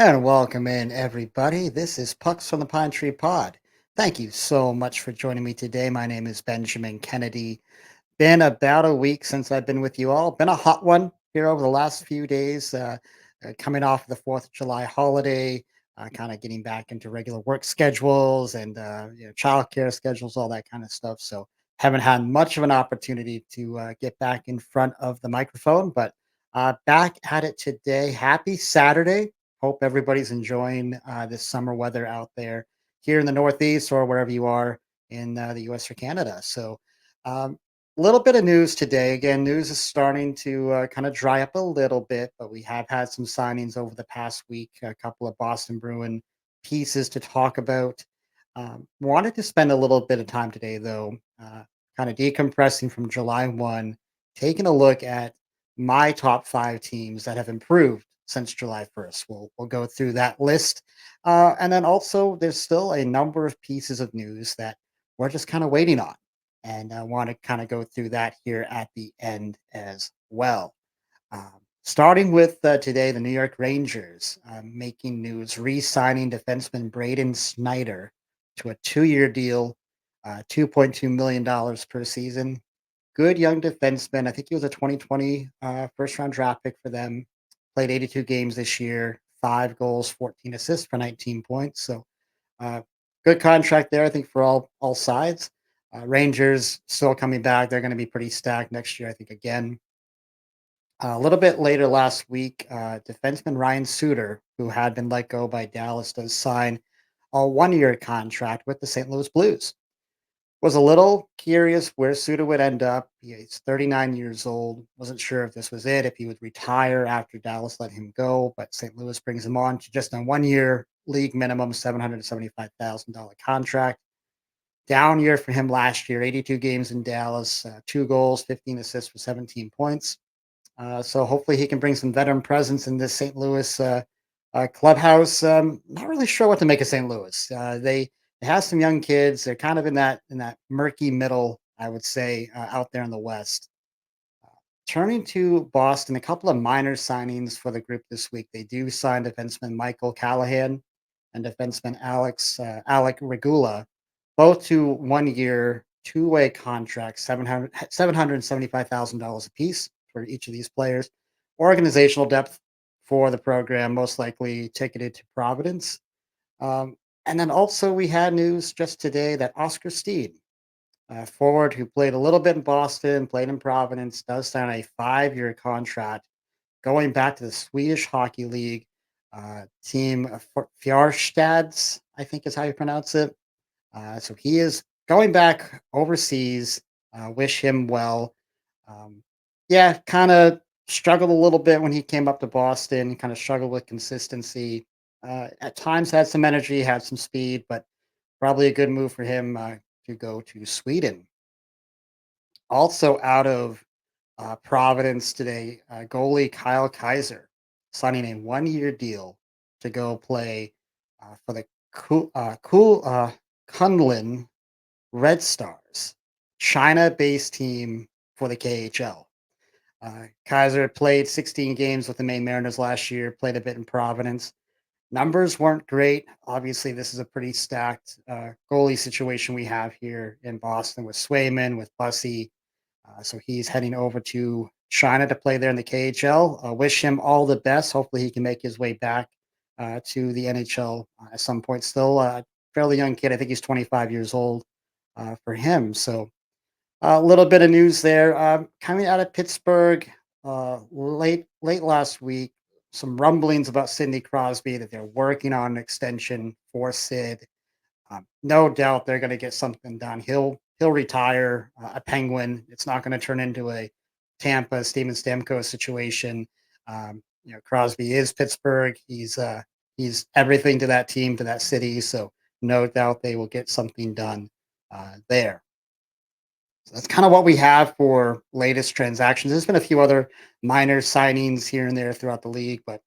And welcome in, everybody. This is Pucks from the Pine Tree Pod. Thank you so much for joining me today. My name is Benjamin Kennedy. Been about a week since I've been with you all. Been a hot one here over the last few days, coming off the 4th of July holiday, kind of getting back into regular work schedules and childcare schedules, all that kind of stuff. So haven't had much of an opportunity to get back in front of the microphone, but back at it today. Happy Saturday. Hope everybody's enjoying this summer weather out there here in the Northeast or wherever you are in the US or Canada. So, um, little bit of news today. Again, news is starting to kind of dry up a little bit, but we have had some signings over the past week. A couple of Boston Bruin pieces to talk about. Wanted to spend a little bit of time today, though, kind of decompressing from July 1, taking a look at my top five teams that have improved since July 1st. We'll go through that list. And then also, there's still a number of pieces of news that we're just kind of waiting on. And I want to kind of go through that here at the end as well. Starting with today, the New York Rangers making news, re signing defenseman Braden Snyder to a 2-year deal, $2.2 million per season. Good young defenseman. I think he was a 2020 first round draft pick for them. Played 82 games this year, 5 goals, 14 assists for 19 points. So uh, good contract there, I think, for all sides. Rangers still coming back. They're going to be pretty stacked next year, I think, again. A little bit later last week, defenseman Ryan Suter, who had been let go by Dallas, does sign a 1-year contract with the St. Louis Blues. Was a little curious where Suter would end up. He's 39 years old. Wasn't sure if this was it, if he would retire after Dallas let him go, but St. Louis brings him on to just a 1-year league minimum $775,000 contract. Down year for him last year, 82 games in Dallas, 2 goals, 15 assists for 17 points. So hopefully he can bring some veteran presence in this St. Louis clubhouse. Not really sure what to make of St. Louis. They have some young kids. They're kind of in that murky middle, I would say, out there in the West. Turning to Boston, a couple of minor signings for the group this week. They do sign defenseman Michael Callahan and defenseman Alec Regula, both to 1-year, two-way contracts, $775,000 apiece for each of these players. Organizational depth for the program, most likely ticketed to Providence. Um, and then also we had news just today that Oscar Steed, forward who played a little bit in Boston, played in Providence, does sign a 5-year contract going back to the Swedish Hockey League team, Fjärstads, I think is how you pronounce it. So he is going back overseas. Wish him well. Um, yeah, kind of struggled a little bit when he came up to Boston, kind of struggled with consistency. At times had some energy, had some speed, but probably a good move for him to go to Sweden. Also out of Providence today, goalie Kyle Kaiser signing a 1-year deal to go play for the Kunlun Red Stars, China-based team for the KHL. Kaiser played 16 games with the Maine Mariners last year, played a bit in Providence. Numbers weren't great. Obviously, this is a pretty stacked goalie situation we have here in Boston with Swayman, with Bussy. So he's heading over to China to play there in the KHL. Wish him all the best. Hopefully, he can make his way back to the NHL at some point. Still a fairly young kid. I think he's 25 years old for him. So a little bit of news there. Coming out of Pittsburgh late last week, some rumblings about Sidney Crosby that they're working on an extension for Sid. No doubt they're going to get something done. He'll retire a Penguin. It's not going to turn into a Tampa Steven Stamkos situation. Crosby is Pittsburgh. He's everything to that team, to that city. So no doubt they will get something done there. So that's kind of what we have for latest transactions. There's been a few other minor signings here and there throughout the league, but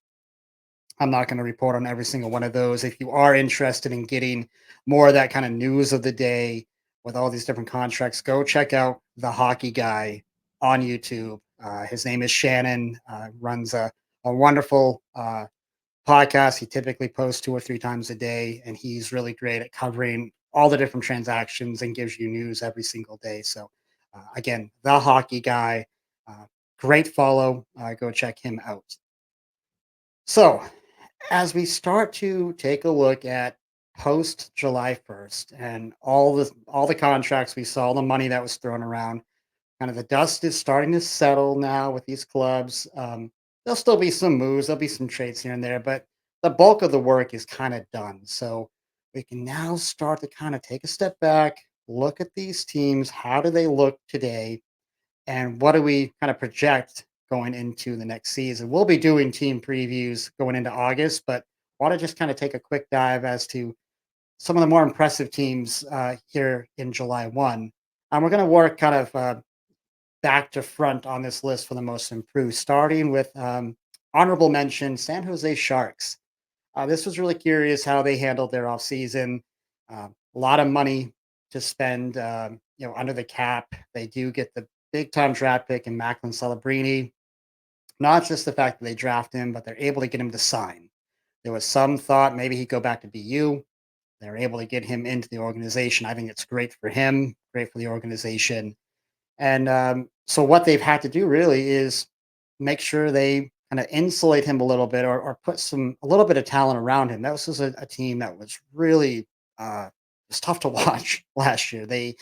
I'm not going to report on every single one of those. If you are interested in getting more of that kind of news of the day with all these different contracts, go check out the Hockey Guy on YouTube. His name is Shannon. Runs a wonderful podcast. He typically posts 2 or 3 times a day, and he's really great at covering all the different transactions and gives you news every single day. So, again, the hockey guy, uh, great follow. Go check him out. So, as we start to take a look at post July 1st and all the contracts we saw, the money that was thrown around, kind of the dust is starting to settle now with these clubs. There'll still be some moves, there'll be some trades here and there, but the bulk of the work is kind of done. So we can now start to kind of take a step back, look at these teams. How do they look today? And what do we kind of project going into the next season? We'll be doing team previews going into August, but want to just kind of take a quick dive as to some of the more impressive teams here in July 1. And we're going to work kind of back to front on this list for the most improved, starting with honorable mention San Jose Sharks. This was really curious how they handled their offseason. A lot of money to spend, under the cap. They do get the big time draft pick in Macklin Celebrini. Not just the fact that they draft him, but they're able to get him to sign. There was some thought maybe he'd go back to BU. They're able to get him into the organization. I think it's great for him, great for the organization. And so what they've had to do really is make sure they kind of insulate him a little bit or put a little bit of talent around him. That was a team that was really was tough to watch last year. They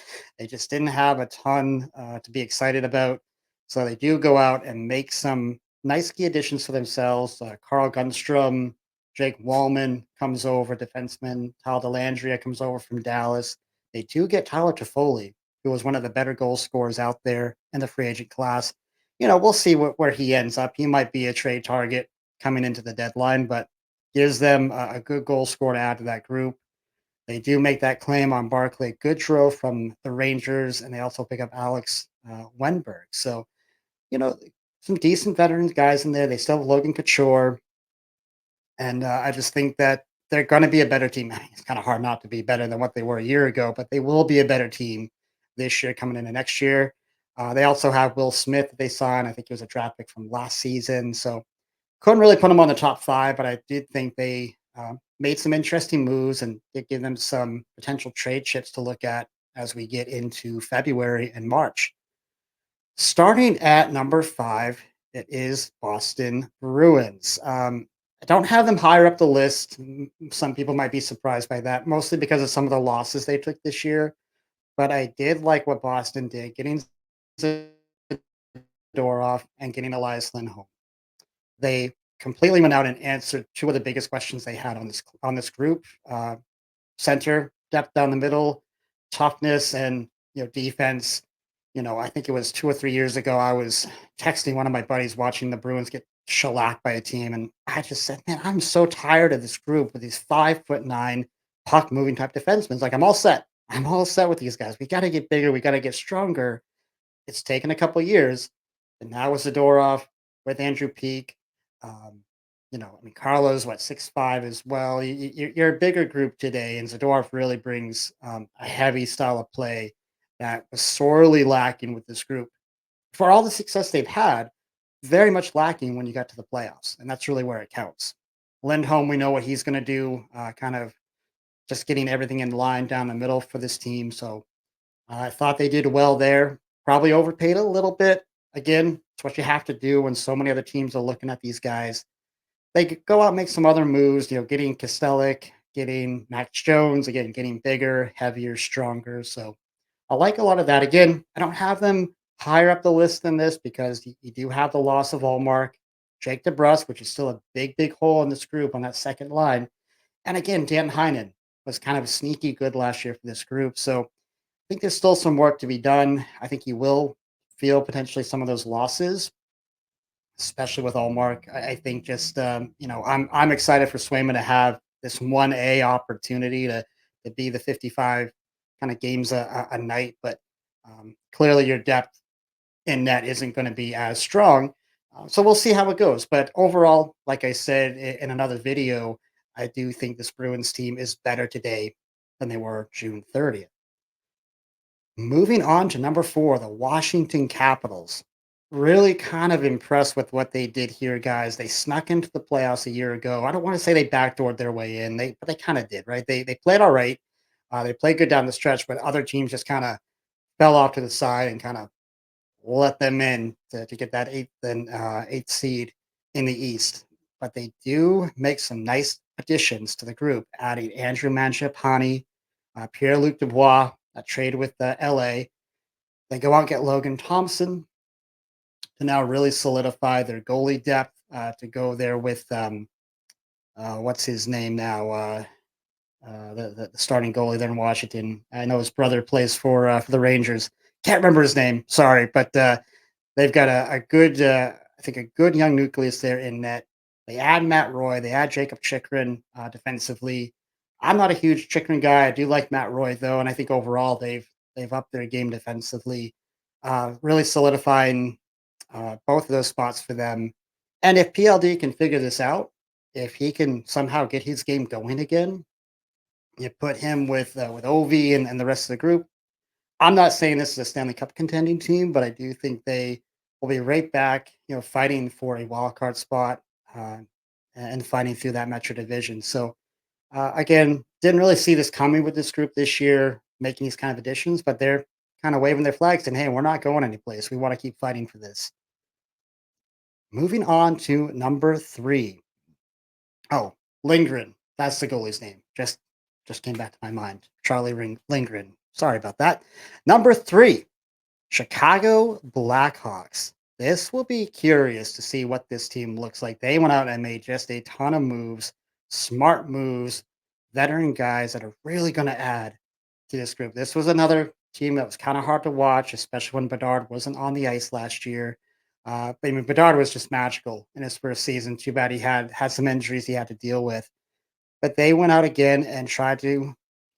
just didn't have a ton to be excited about. So they do go out and make some nice key additions for themselves. Carl Gunstrom, Jake Wallman comes over, defenseman. Tal Delandria comes over from Dallas. They do get Tyler Toffoli, who was one of the better goal scorers out there in the free agent class. We'll see where he ends up. He might be a trade target coming into the deadline, but gives them a good goal scorer to add to that group. They do make that claim on Barclay Goodrow from the Rangers, and they also pick up Alex Wenberg. So, you know, some decent veterans guys in there. They still have Logan Couture, and I just think that they're going to be a better team. It's kind of hard not to be better than what they were a year ago, but they will be a better team this year coming into next year. They also have Will Smith that they signed. I think he was a draft pick from last season. So couldn't really put them on the top five, but I did think they made some interesting moves and did give them some potential trade chips to look at as we get into February and March. Starting at number 5, it is Boston Bruins. I don't have them higher up the list. Some people might be surprised by that, mostly because of some of the losses they took this year. But I did like what Boston did, getting Zadorov and getting Elias Lindholm. They completely went out and answered two of the biggest questions they had on this group: center depth down the middle, toughness, and defense. I think it was 2 or 3 years ago. I was texting one of my buddies watching the Bruins get shellacked by a team, and I just said, "Man, I'm so tired of this group with these 5'9" puck moving type defensemen. Like I'm all set. I'm all set with these guys. We got to get bigger. We got to get stronger. It's taken a couple years, and now with Zadorov, with Andrew Peak, I mean, Carlo's what 6'5" as well. You're a bigger group today, and Zadorov really brings a heavy style of play that was sorely lacking with this group. For all the success they've had, very much lacking when you got to the playoffs, and that's really where it counts. Lindholm, we know what he's going to do, kind of just getting everything in line down the middle for this team. So I thought they did well there. Probably overpaid a little bit. Again, it's what you have to do when so many other teams are looking at these guys. They could go out and make some other moves, getting Kostelic, getting Max Jones, again, getting bigger, heavier, stronger. So I like a lot of that. Again, I don't have them higher up the list than this because you do have the loss of Allmark, Jake DeBrusque, which is still a big, big hole in this group on that second line. And again, Dan Heinen was kind of sneaky good last year for this group. So think there's still some work to be done. I think you will feel potentially some of those losses, especially with Allmark. I think just I'm excited for Swayman to have this 1A opportunity to be the 55 kind of games a night, but clearly your depth in net isn't going to be as strong. So we'll see how it goes. But overall, like I said in another video, I do think this Bruins team is better today than they were June 30th. Moving on to number 4, the Washington Capitals. Really kind of impressed with what they did here, guys. They snuck into the playoffs a year ago. I don't want to say they backdoored their way in, but they kind of did, right? They played all right. They played good down the stretch, but other teams just kind of fell off to the side and kind of let them in to get that eighth seed in the East. But they do make some nice additions to the group, adding Andrew Mangiapane, Pierre Luc Dubois, a trade with LA. They go out and get Logan Thompson to now really solidify their goalie depth to go there with what's his name now? The starting goalie there in Washington. I know his brother plays for the Rangers. Can't remember his name. Sorry, but they've got a good, I think, a good young nucleus there in net. They add Matt Roy. They add Jacob Chikrin defensively. I'm not a huge Chikrin guy. I do like Matt Roy though, and I think overall they've upped their game defensively, really solidifying both of those spots for them. And if PLD can figure this out, if he can somehow get his game going again, you put him with Ovi and the rest of the group. I'm not saying this is a Stanley Cup contending team, but I do think they will be right back, fighting for a wild card spot uh, and fighting through that Metro division. So again, didn't really see this coming with this group this year, making these kind of additions, but they're kind of waving their flags and hey, we're not going anyplace. We want to keep fighting for this. Moving on to number 3. Oh, Lindgren. That's the goalie's name. Just came back to my mind. Lindgren. Sorry about that. Number 3, Chicago Blackhawks. This will be curious to see what this team looks like. They went out and made just a ton of moves, smart moves, veteran guys that are really going to add to this group. This was another team that was kind of hard to watch, especially when Bedard wasn't on the ice last year. But I mean, Bedard was just magical in his first season. Too bad he had some injuries he had to deal with. But they went out again and tried to,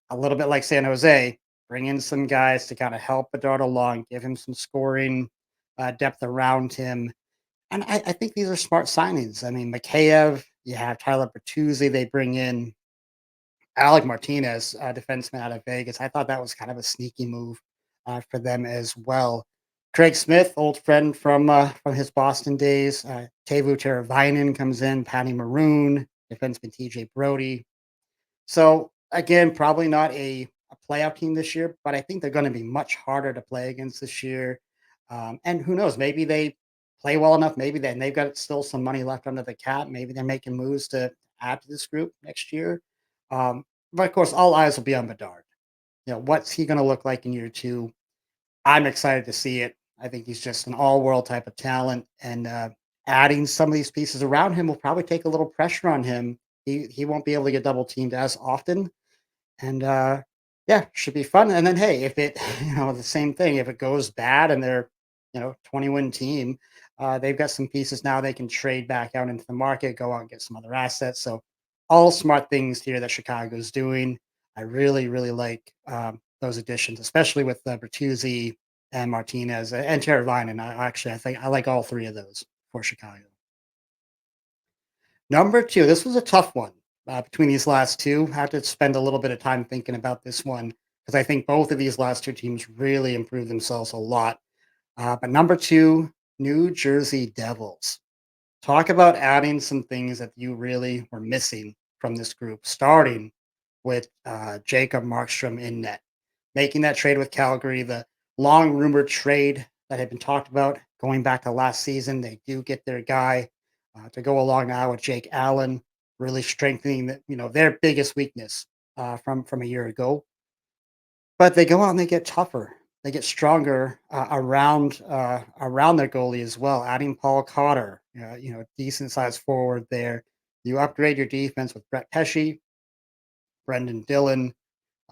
a little bit like San Jose, bring in some guys to kind of help Bedard along, give him some scoring depth around him. And I think these are smart signings. I mean, Mikheyev, you have Tyler Bertuzzi, they bring in Alec Martinez, defenseman out of Vegas. I thought that was kind of a sneaky move for them as well. Craig Smith, old friend from his Boston days. Teuvo Teravainen comes in. Patty Maroon, defenseman TJ Brody. So again, probably not a playoff team this year, but I think they're going to be much harder to play against this year. And who knows? Maybe they play well enough. Maybe then they've got still some money left under the cap. Maybe they're making moves to add to this group next year. Um, but of course, all eyes will be on Bedard. What's he going to look like in year 2? I'm excited to see it. I think he's just an all-world type of talent, and adding some of these pieces around him will probably take a little pressure on him. He won't be able to get double teamed as often, and yeah, should be fun. And then hey, if it the same thing, if it goes bad and they're 20-win team, they've got some pieces now they can trade back out into the market, go out and get some other assets. So all smart things here that Chicago's doing. I really really like those additions, especially with Bertuzzi and Martinez and Teravainen. I think I like all 3 of those for Chicago. Number 2, this was a tough one, between these last 2. Had to spend a little bit of time thinking about this one because I think both of these last 2 teams really improved themselves a lot. But number 2, New Jersey Devils. Talk about adding some things that you really were missing from this group, starting with Jacob Markstrom in net, making that trade with Calgary, the long rumored trade that had been talked about going back to last season. They do get their guy to go along now with Jake Allen, really strengthening their biggest weakness from a year ago. But they go out and they get tougher. They get stronger around their goalie as well. Adding Paul Cotter, decent sized forward there. You upgrade your defense with Brett Pesci, Brendan Dillon.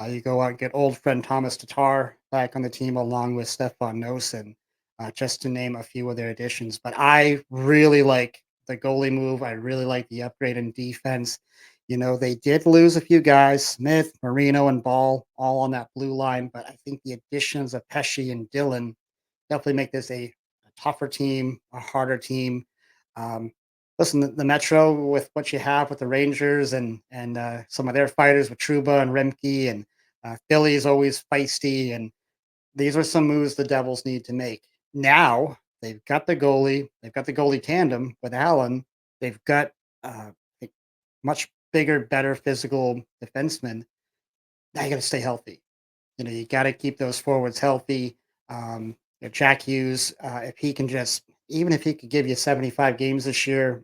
You go out and get old friend Thomas Tatar back on the team along with Stefan Nosen, just to name a few of their additions. But I really like the goalie move. I really like the upgrade in defense. They did lose a few guys, Smith, Marino, and Ball, all on that blue line. But I think the additions of Pesci and Dillon definitely make this a tougher team, a harder team. Um, Listen, the Metro with what you have with the Rangers and some of their fighters with Truba and Remke and Philly is always feisty, and these are some moves the Devils need to make. Now They've got the goalie. They've got the goalie tandem with Allen. They've got a much bigger, better physical defenseman. Now you got to stay healthy. You got to keep those forwards healthy. Jack Hughes, if he can just, even if he could give you 75 games this year,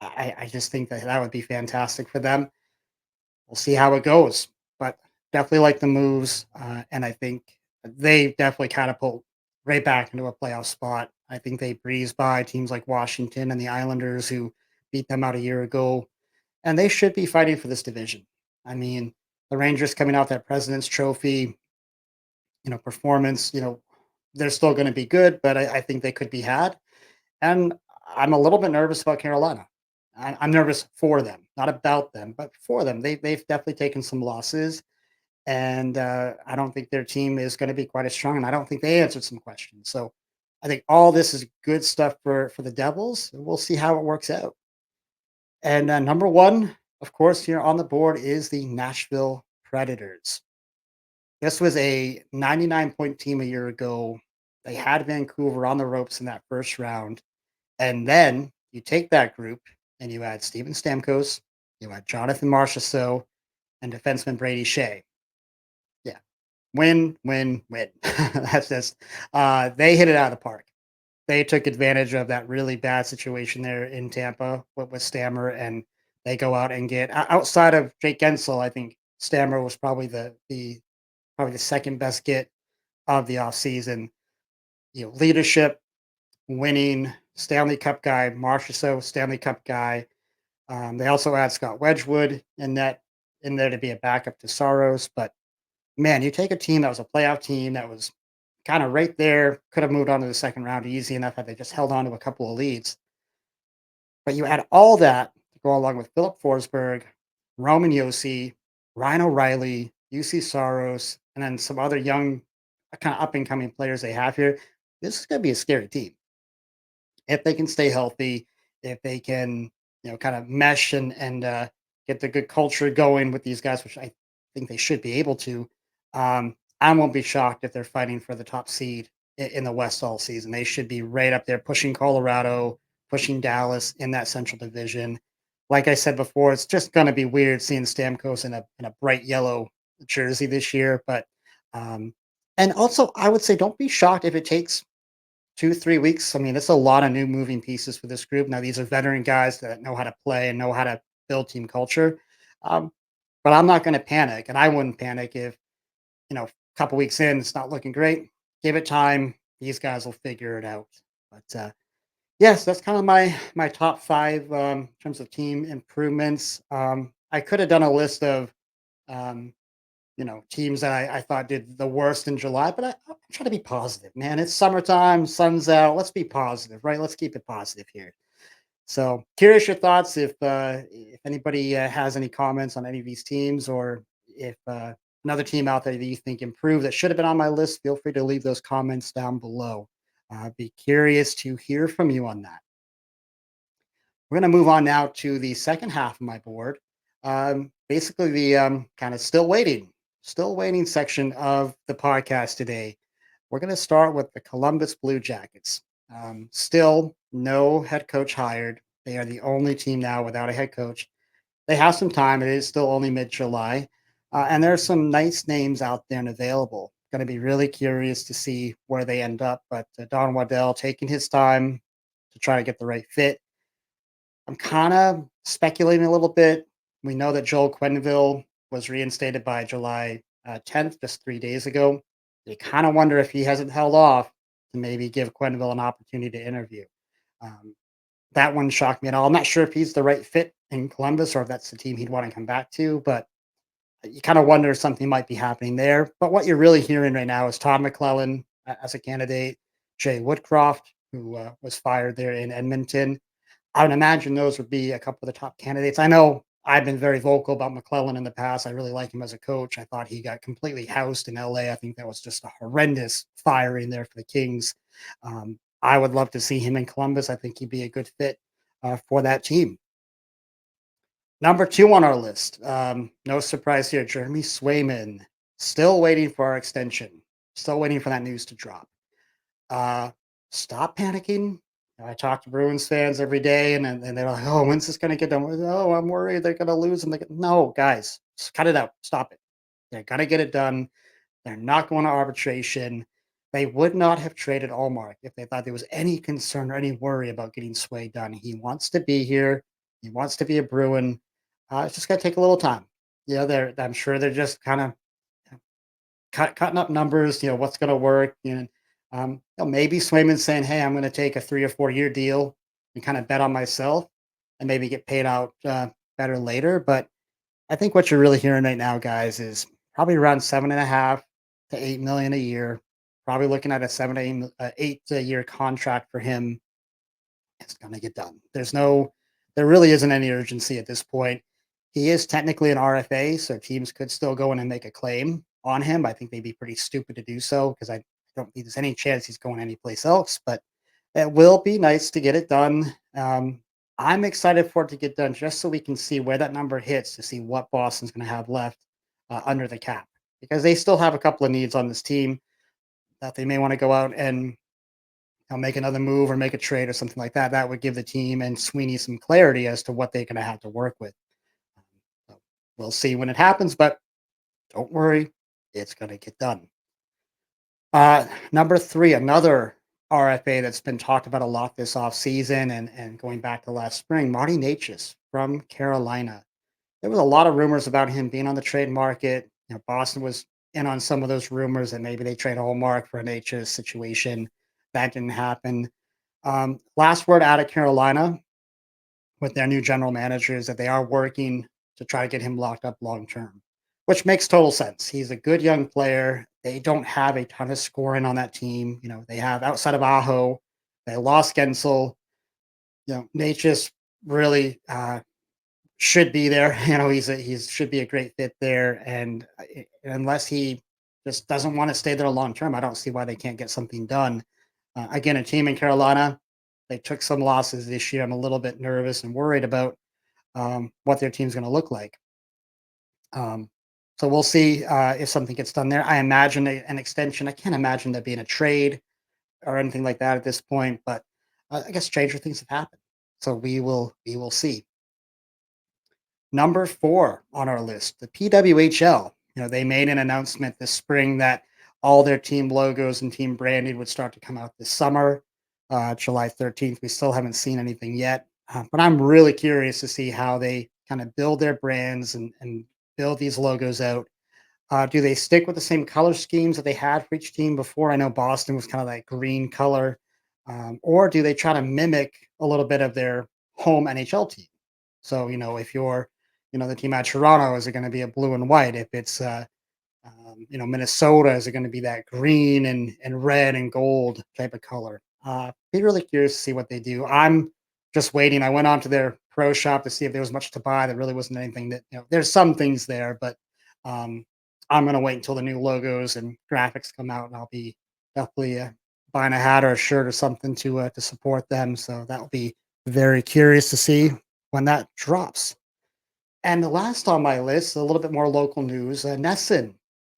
I just think that that would be fantastic for them. We'll see how it goes, but definitely like the moves, and I think they definitely catapult right back into a playoff spot. I think they breeze by teams like Washington and the Islanders, who beat them out a year ago, and they should be fighting for this division. I mean, the Rangers coming out that President's Trophy, performance, they're still going to be good, but I think they could be had. And I'm a little bit nervous about Carolina. I'm nervous for them, not about them, but for them. They've definitely taken some losses, and I don't think their team is going to be quite as strong. And I don't think they answered some questions. So I think all this is good stuff for the Devils. We'll see how it works out. And number one, of course, here on the board is the Nashville Predators. This was a 99-point team a year ago. They had Vancouver on the ropes in that first round. And then you take that group and you add Steven Stamkos, you add Jonathan Marchessault, and defenseman Brady Shea. Yeah. Win, win, win. That's just they hit it out of the park. They took advantage of that really bad situation there in Tampa with Stammer, and they go out and get outside of Jake Gensel. I think Stammer was probably the probably the second best get of the offseason. Leadership, winning Stanley Cup guy, Marchessault, Stanley Cup guy. They also add Scott Wedgwood in there to be a backup to Saros. But man, you take a team that was a playoff team that was kind of right there, could have moved on to the second round easy enough had they just held on to a couple of leads. But you add all that to go along with Philip Forsberg, Roman Yossi, Ryan O'Reilly, UC Saros, and then some other young, kind of up and coming players they have here. This is going to be a scary team if they can stay healthy, if they can, kind of mesh and get the good culture going with these guys, which I think they should be able to. I won't be shocked if they're fighting for the top seed in the West all season. They should be right up there, pushing Colorado, pushing Dallas in that Central Division. Like I said before, it's just going to be weird seeing Stamkos in a bright yellow jersey this year, but. Um, and also, I would say don't be shocked if it takes 2, 3 weeks. I mean, it's a lot of new moving pieces for this group. Now, these are veteran guys that know how to play and know how to build team culture. Um, but I'm not going to panic, and I wouldn't panic if a couple weeks in it's not looking great. Give it time; these guys will figure it out. But yes, that's kind of my top five in terms of team improvements. I could have done a list of um, teams that I thought did the worst in July, but I'm trying to be positive, man. It's summertime, sun's out. Let's be positive, right? Let's keep it positive here. So, curious your thoughts if anybody has any comments on any of these teams, or if another team out there that you think improved that should have been on my list. Feel free to leave those comments down below. I'd be curious to hear from you on that. We're going to move on now to the second half of my board. Basically, the kind of still waiting section of the podcast today. We're going to start with the Columbus Blue Jackets. Still no head coach hired. They are the only team now without a head coach. They have some time. It is still only mid July. And there's some nice names out there and available. Going to be really curious to see where they end up. But Don Waddell taking his time to try to get the right fit. I'm kind of speculating a little bit. We know that Joel Quenneville was reinstated by July 10th, just 3 days ago. You kind of wonder if he hasn't held off to maybe give Quenneville an opportunity to interview. Um, that one shocked me at all. I'm not sure if he's the right fit in Columbus or if that's the team he'd want to come back to, but you kind of wonder if something might be happening there. But what you're really hearing right now is Todd McClellan as a candidate, Jay Woodcroft, who was fired there in Edmonton. I would imagine those would be a couple of the top candidates. I know I've been very vocal about McClellan in the past. I really like him as a coach. I thought he got completely housed in LA. I think that was just a horrendous firing there for the Kings. I would love to see him in Columbus. I think he'd be a good fit for that team. Number two on our list. No surprise here. Jeremy Swayman. Still waiting for our extension. Still waiting for that news to drop. Uh, stop panicking. I talk to Bruins fans every day, and they're like, "Oh, when's this going to get done?" Oh, I'm worried they're going to lose. And no, guys, just cut it out. Stop it. They're going to get it done. They're not going to arbitration. They would not have traded Allmark if they thought there was any concern or any worry about getting Sway done. He wants to be here. He wants to be a Bruin. It's just going to take a little time. Yeah, I'm sure they're just kind of cutting up numbers. What's going to work. Maybe Swayman's saying, "Hey, I'm going to take a 3 or 4 year deal and kind of bet on myself, and maybe get paid out better later." But I think what you're really hearing right now, guys, is probably around 7.5 to 8 million a year. Probably looking at a 8 year contract for him. It's gonna get done. There really isn't any urgency at this point. He is technically an RFA, so teams could still go in and make a claim on him. I think they'd be pretty stupid to do so because I don't think there's any chance he's going anyplace else. But it will be nice to get it done. I'm excited for it to get done just so we can see where that number hits to see what Boston's going to have left under the cap because they still have a couple of needs on this team that they may want to go out and make another move or make a trade or something like that. That would give the team and Sweeney some clarity as to what they're going to have to work with. Um, so we'll see when it happens, but don't worry, it's going to get done. Number three, another RFA that's been talked about a lot this offseason and going back to last spring, Marty Natchez from Carolina. There was a lot of rumors about him being on the trade market. Boston was in on some of those rumors that maybe they trade Hallmark for a Natchez situation. That didn't happen. Last word out of Carolina with their new general manager is that they are working to try to get him locked up long term, which makes total sense. He's a good young player. They don't have a ton of scoring on that team. They have outside of Aho, they lost Gensel. Nate just really should be there. He's should be a great fit there. And unless he just doesn't want to stay there long term, I don't see why they can't get something done. Again, a team in Carolina, they took some losses this year. I'm a little bit nervous and worried about what their team's going to look like. Um, so we'll see if something gets done there. I imagine an extension. I can't imagine there being a trade or anything like that at this point, but I guess stranger things have happened. So we will see. Number four on our list, the PWHL. They made an announcement this spring that all their team logos and team branding would start to come out this summer, July 13th. We still haven't seen anything yet, but I'm really curious to see how they kind of build their brands and build these logos out. Do they stick with the same color schemes that they had for each team before? I know Boston was kind of that green color, or do they try to mimic a little bit of their home NHL team? So, if you're, the team at Toronto, is it going to be a blue and white? If it's, Minnesota, is it going to be that green and red and gold type of color? Be really curious to see what they do. I'm just waiting. I went onto their pro shop to see if there was much to buy. There really wasn't anything that, there's some things there, but um, I'm going to wait until the new logos and graphics come out, and I'll be definitely buying a hat or a shirt or something to support them. So that'll be very curious to see when that drops. And the last on my list, a little bit more local news, Nesson.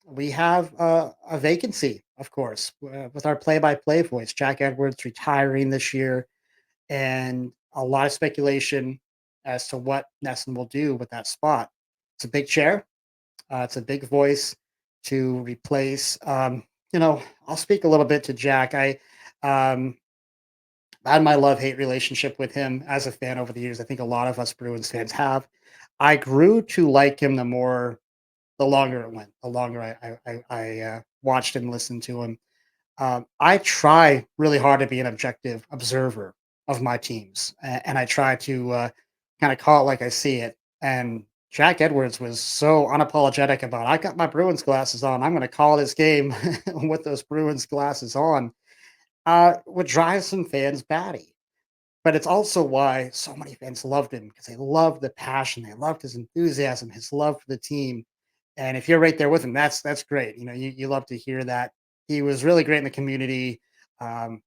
We have a vacancy, of course, with our play-by-play voice. Jack Edwards retiring this year, and a lot of speculation as to what Nesson will do with that spot. It's a big chair. It's a big voice to replace. I'll speak a little bit to Jack. Um, I had my love-hate relationship with him as a fan over the years. I think a lot of us Bruins fans have. I grew to like him the longer it went, the longer I watched and listened to him. I try really hard to be an objective observer of my teams, and I try to kind of call it like I see it. And Jack Edwards was so unapologetic about, I got my Bruins glasses on. I'm going to call this game with those Bruins glasses on. Would drive some fans batty. But it's also why so many fans loved him because they loved the passion, they loved his enthusiasm, his love for the team. And if you're right there with him, that's great. You love to hear that. He was really great in the community. Um,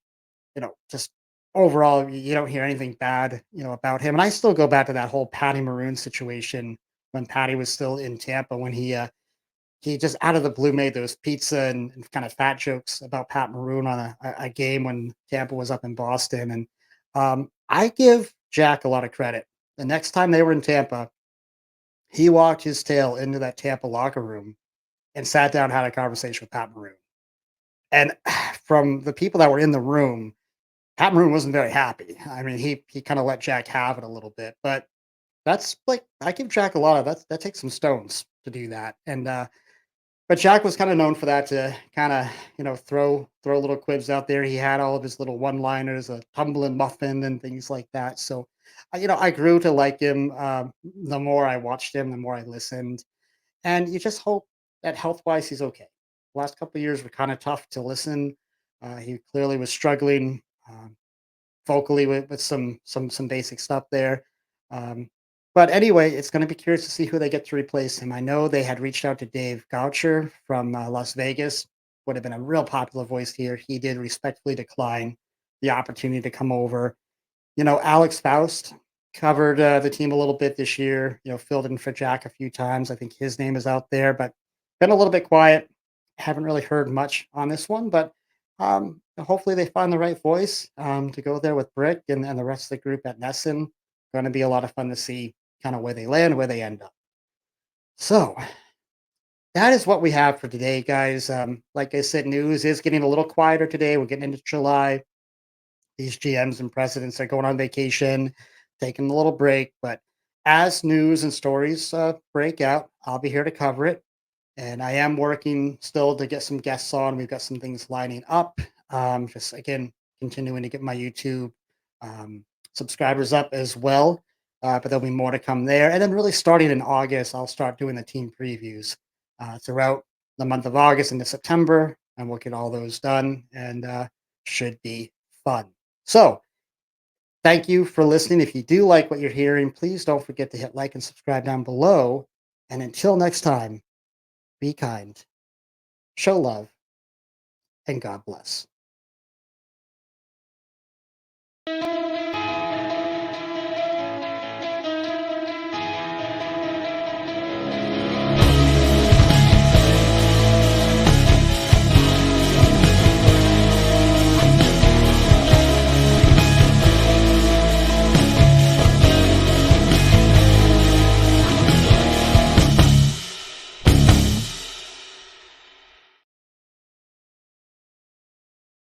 just overall, you don't hear anything bad, about him. And I still go back to that whole Patty Maroon situation when Patty was still in Tampa when he he just out of the blue made those pizza and kind of fat jokes about Pat Maroon on a game when Tampa was up in Boston. And I give Jack a lot of credit. The next time they were in Tampa, he walked his tail into that Tampa locker room and sat down and had a conversation with Pat Maroon. And from the people that were in the room, Pat Maroon wasn't very happy. I mean, he kind of let Jack have it a little bit, but that's like I give Jack a lot of that takes some stones to do that. And but Jack was kind of known for that to kind of throw little quibs out there. He had all of his little one-liners, a tumbling muffin and things like that. So, I grew to like him. The more I watched him, the more I listened, and you just hope that health-wise he's okay. Last couple of years were kind of tough to listen. He clearly was struggling. Vocally with some basic stuff there. Um, but anyway, it's going to be curious to see who they get to replace him. I know they had reached out to Dave Goucher from Las Vegas. Would have been a real popular voice here. He did respectfully decline the opportunity to come over. Alex Faust covered the team a little bit this year. Filled in for Jack a few times. I think his name is out there, but been a little bit quiet. Haven't really heard much on this one, but hopefully they find the right voice to go there with Brick and the rest of the group at Nesson. Going to be a lot of fun to see kind of where they land, where they end up. So that is what we have for today, guys. Like I said, news is getting a little quieter today. We're getting into July. These GMs and presidents are going on vacation, taking a little break. But as news and stories break out, I'll be here to cover it. And I am working still to get some guests on. We've got some things lining up. Just again, continuing to get my YouTube subscribers up as well. But there'll be more to come there. And then, really starting in August, I'll start doing the team previews throughout the month of August into September, and we'll get all those done. And should be fun. So, thank you for listening. If you do like what you're hearing, please don't forget to hit like and subscribe down below. And until next time, be kind, show love, and God bless.